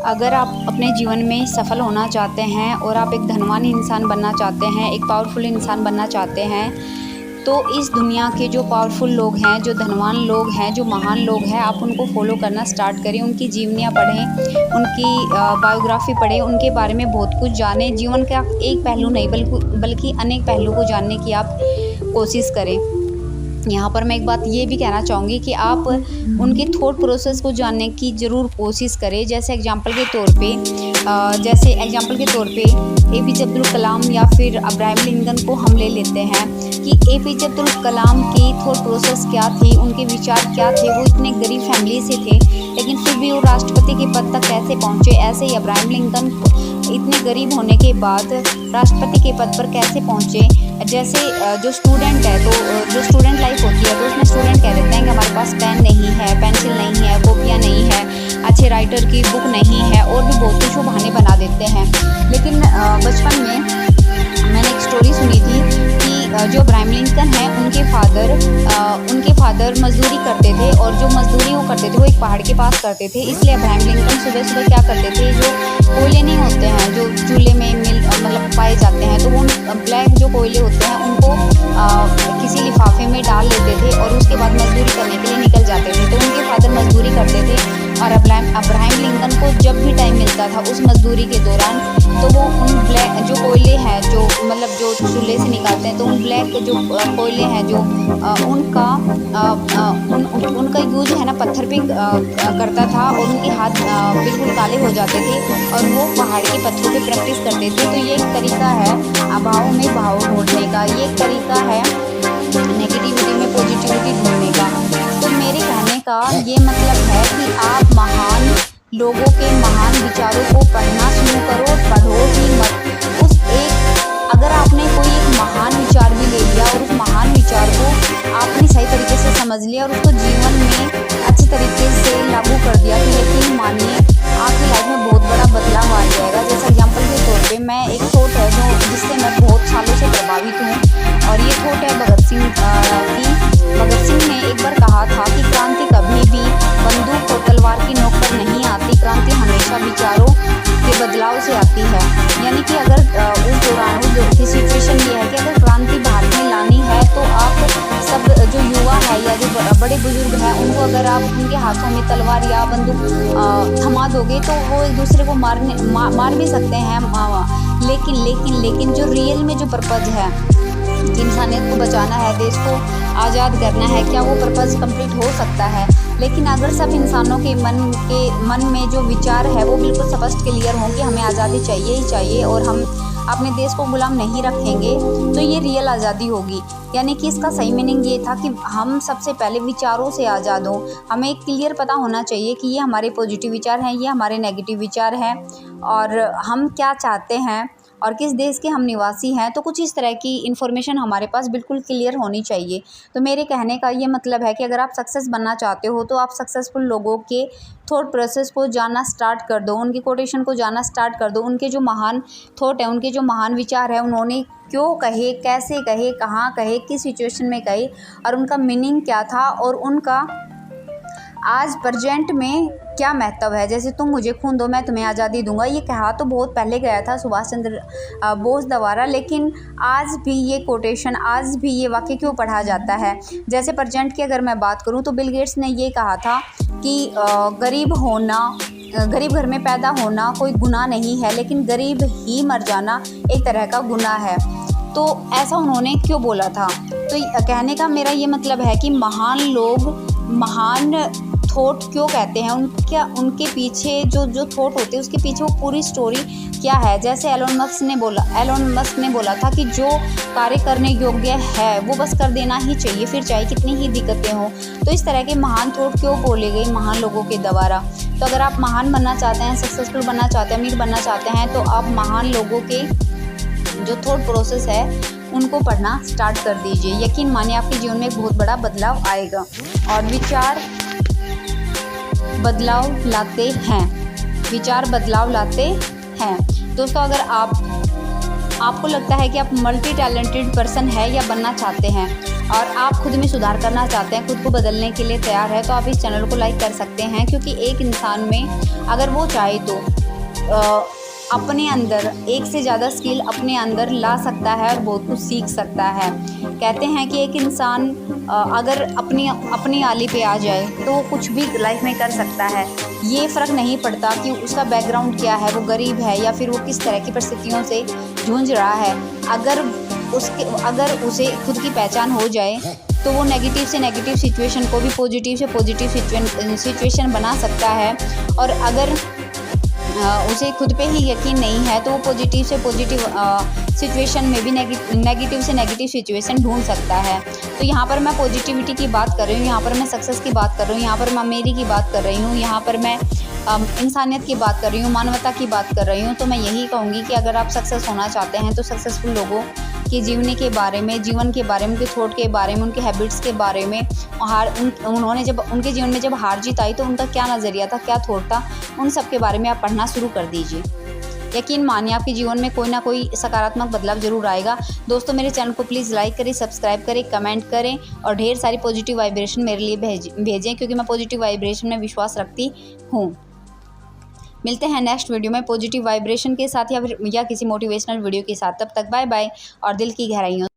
अगर आप अपने जीवन में सफल होना चाहते हैं और आप एक धनवान इंसान बनना चाहते हैं, एक पावरफुल इंसान बनना चाहते हैं, तो इस दुनिया के जो पावरफुल लोग हैं, जो धनवान लोग हैं, जो महान लोग हैं, आप उनको फॉलो करना स्टार्ट करें। उनकी जीवनियाँ पढ़ें, उनकी बायोग्राफी पढ़ें, उनके बारे में बहुत कुछ जानें। जीवन का एक पहलू नहीं बल्कि अनेक पहलू को जानने की आप कोशिश करें। यहाँ पर मैं एक बात ये भी कहना चाहूँगी कि आप उनके थॉट प्रोसेस को जानने की ज़रूर कोशिश करें। जैसे एग्जांपल के तौर पे एपीजे अब्दुल कलाम या फिर अब्राहम लिंकन को हम ले लेते हैं कि एपीजे अब्दुल कलाम की थॉट प्रोसेस क्या थी, उनके विचार क्या थे। वो इतने गरीब फैमिली से थे, लेकिन फिर भी वो राष्ट्रपति के पद तक कैसे पहुँचे। ऐसे ही अब्राहम लिंकन इतने गरीब होने के बाद राष्ट्रपति के पद पर कैसे पहुँचे। जैसे जो स्टूडेंट है, तो जो स्टूडेंट लाइफ होती है, तो उसमें स्टूडेंट कह देते हैं कि हमारे पास पेन नहीं है, पेंसिल नहीं है, कॉपियाँ नहीं है, अच्छे राइटर की बुक नहीं है, और भी बहुत कुछ वो बहाने बना देते हैं। लेकिन बचपन में मैंने एक स्टोरी सुनी थी कि जो अब्राहम लिंकन है, उनके फादर मजदूरी करते थे, और जो मजदूरी वो करते थे वो एक पहाड़ के पास करते थे। इसलिए अब्राहम लिंकन सुबह सुबह क्या करते थे, जो कोयले नहीं होते हैं, जो चूल्हे में मतलब पाए जाते हैं, तो वो ब्लैक जो कोयले होते हैं उनको किसी लिफाफे में डाल लेते थे और उसके बाद मजदूरी करने के लिए निकल जाते थे। तो उनके फादर मजदूरी करते थे, और अब्राहम लिंकन को जब भी टाइम मिलता था उस मजदूरी के दौरान, तो वो उन ब्लैक जो कोयले हैं, जो मतलब जो चूल्हे से निकालते हैं, तो उन ब्लैक जो कोयले हैं, जो उनका यूज है ना पत्थर पे करता था, और उनके हाथ बिल्कुल काले हो जाते थे, और वो पहाड़ के पत्थरों पे प्रैक्टिस करते थे। तो ये एक तरीका है अभाव में भाव ढूंढने का, ये एक तरीका है नेगेटिविटी में पॉजिटिविटी ढूंढने का। तो मेरे कहने का ये मतलब है कि आप महान लोगों के महान विचारों को पढ़ना शुरू करो, पढ़ो ही मत। अगर आपने कोई एक महान विचार भी ले लिया और उस महान विचार को आपने सही तरीके से समझ लिया और उसको जीवन में अच्छे तरीके से लागू कर दिया, तो यकीन मानिए आपकी लाइफ में बहुत बड़ा बदलाव आ जाएगा। जैसे एग्जाम्पल के तौर पे मैं एक थॉट है जिससे मैं बहुत सालों से प्रभावित हूँ, और ये थॉट है भगत सिंह की। भगत सिंह ने एक बार कहा था कि क्रांति कभी भी बंदूक और तलवार की नोक पर नहीं आती, क्रांति हमेशा विचारों के बदलाव से आती है। यानी कि अगर उस दौरान की सिचुएशन ये है कि अगर क्रांति भारत में लानी है, तो आप सब जो युवा है या जो बड़े बुजुर्ग हैं, उनको अगर आप उनके हाथों में तलवार या बंदूक थमा दोगे, तो वो एक दूसरे को मार भी सकते हैं। लेकिन जो रियल में जो पर्पज़ है, इंसानियत को बचाना है, देश को आज़ाद करना है, क्या वो पर्पज़ कंप्लीट हो सकता है? लेकिन अगर सब इंसानों के मन में जो विचार है वो बिल्कुल स्पष्ट क्लियर हों कि हमें आज़ादी चाहिए ही चाहिए, और हम अपने देश को गुलाम नहीं रखेंगे, तो ये रियल आज़ादी होगी। यानी कि इसका सही मीनिंग ये था कि हम सबसे पहले विचारों से आज़ाद हों। हमें एक क्लियर पता होना चाहिए कि ये हमारे पॉजिटिव विचार हैं, ये हमारे नेगेटिव विचार हैं, और हम क्या चाहते हैं और किस देश के हम निवासी हैं। तो कुछ इस तरह की इन्फॉर्मेशन हमारे पास बिल्कुल क्लियर होनी चाहिए। तो मेरे कहने का ये मतलब है कि अगर आप सक्सेस बनना चाहते हो, तो आप सक्सेसफुल लोगों के थॉट प्रोसेस को जानना स्टार्ट कर दो, उनकी कोटेशन को जानना स्टार्ट कर दो, उनके जो महान थॉट है, उनके जो महान विचार है, उन्होंने क्यों कहे, कैसे कहे, कहाँ कहे, किस सिचुएशन में कहे, और उनका मीनिंग क्या था, और उनका आज प्रेजेंट में क्या महत्व है। जैसे तुम मुझे खून दो, मैं तुम्हें आज़ादी दूंगा, ये कहा तो बहुत पहले गया था सुभाष चंद्र बोस द्वारा, लेकिन आज भी ये कोटेशन, आज भी ये वाक्य क्यों पढ़ा जाता है। जैसे प्रेजेंट की अगर मैं बात करूं, तो बिल गेट्स ने ये कहा था कि गरीब घर में पैदा होना कोई गुनाह नहीं है, लेकिन गरीब ही मर जाना एक तरह का गुनाह है। तो ऐसा उन्होंने क्यों बोला था? तो कहने का मेरा ये मतलब है कि महान लोग महान थॉट क्यों कहते हैं, उनके पीछे जो थॉट होते हैं उसके पीछे वो पूरी स्टोरी क्या है। जैसे एलोन मस्क ने बोला था कि जो कार्य करने योग्य है वो बस कर देना ही चाहिए, फिर चाहे कितनी ही दिक्कतें हों। तो इस तरह के महान थॉट क्यों बोले गए महान लोगों के द्वारा। तो अगर आप महान बनना चाहते हैं, सक्सेसफुल बनना चाहते हैं, अमीर बनना चाहते हैं, तो आप महान लोगों के जो थॉट प्रोसेस है उनको पढ़ना स्टार्ट कर दीजिए। यकीन मानिए आपके जीवन में एक बहुत बड़ा बदलाव आएगा, और विचार बदलाव लाते हैं। दोस्तों, अगर आपको लगता है कि आप मल्टी टैलेंटेड पर्सन है या बनना चाहते हैं, और आप खुद में सुधार करना चाहते हैं, खुद को बदलने के लिए तैयार है, तो आप इस चैनल को लाइक कर सकते हैं। क्योंकि एक इंसान में अगर वो चाहे तो अपने अंदर एक से ज़्यादा स्किल अपने अंदर ला सकता है और बहुत कुछ सीख सकता है। कहते हैं कि एक इंसान अगर अपनी आली पे आ जाए तो वो कुछ भी लाइफ में कर सकता है। ये फ़र्क नहीं पड़ता कि उसका बैकग्राउंड क्या है, वो गरीब है या फिर वो किस तरह की परिस्थितियों से जूझ रहा है। अगर उसे खुद की पहचान हो जाए तो वो नेगेटिव से नेगेटिव सिचुएशन को भी पॉजिटिव से पॉजिटिव सिचुएशन बना सकता है। और अगर उसे खुद पे ही यकीन नहीं है तो वो पॉजिटिव से पॉजिटिव सिचुएशन में भी नेगेटिव से नेगेटिव सिचुएशन ढूंढ सकता है। तो यहाँ पर मैं पॉजिटिविटी की बात कर रही हूँ, यहाँ पर मैं सक्सेस की बात कर रही हूँ, यहाँ पर मैं मेरी की बात कर रही हूँ, यहाँ पर मैं इंसानियत की बात कर रही हूँ, मानवता की बात कर रही हूँ। तो मैं यही कहूँगी कि अगर आप सक्सेस होना चाहते हैं तो सक्सेसफुल लोगों की जीवनी के बारे में, जीवन के बारे में, उनके थॉट के बारे में, उनके हैबिट्स के बारे में, उन्होंने जब उनके जीवन में जब हार जीत आई तो उनका क्या नज़रिया था, क्या थॉट था, उन सब के बारे में आप पढ़ना शुरू कर दीजिए। यकीन मानिए आपके जीवन में कोई ना कोई सकारात्मक बदलाव जरूर आएगा। दोस्तों मेरे चैनल को प्लीज़ लाइक करें, सब्सक्राइब करें, कमेंट करें और ढेर सारी पॉजिटिव वाइब्रेशन मेरे लिए भेजें, क्योंकि मैं पॉजिटिव वाइब्रेशन में विश्वास रखती हूँ। मिलते हैं नेक्स्ट वीडियो में पॉजिटिव वाइब्रेशन के साथ या किसी मोटिवेशनल वीडियो के साथ। तब तक बाय बाय और दिल की गहराइयों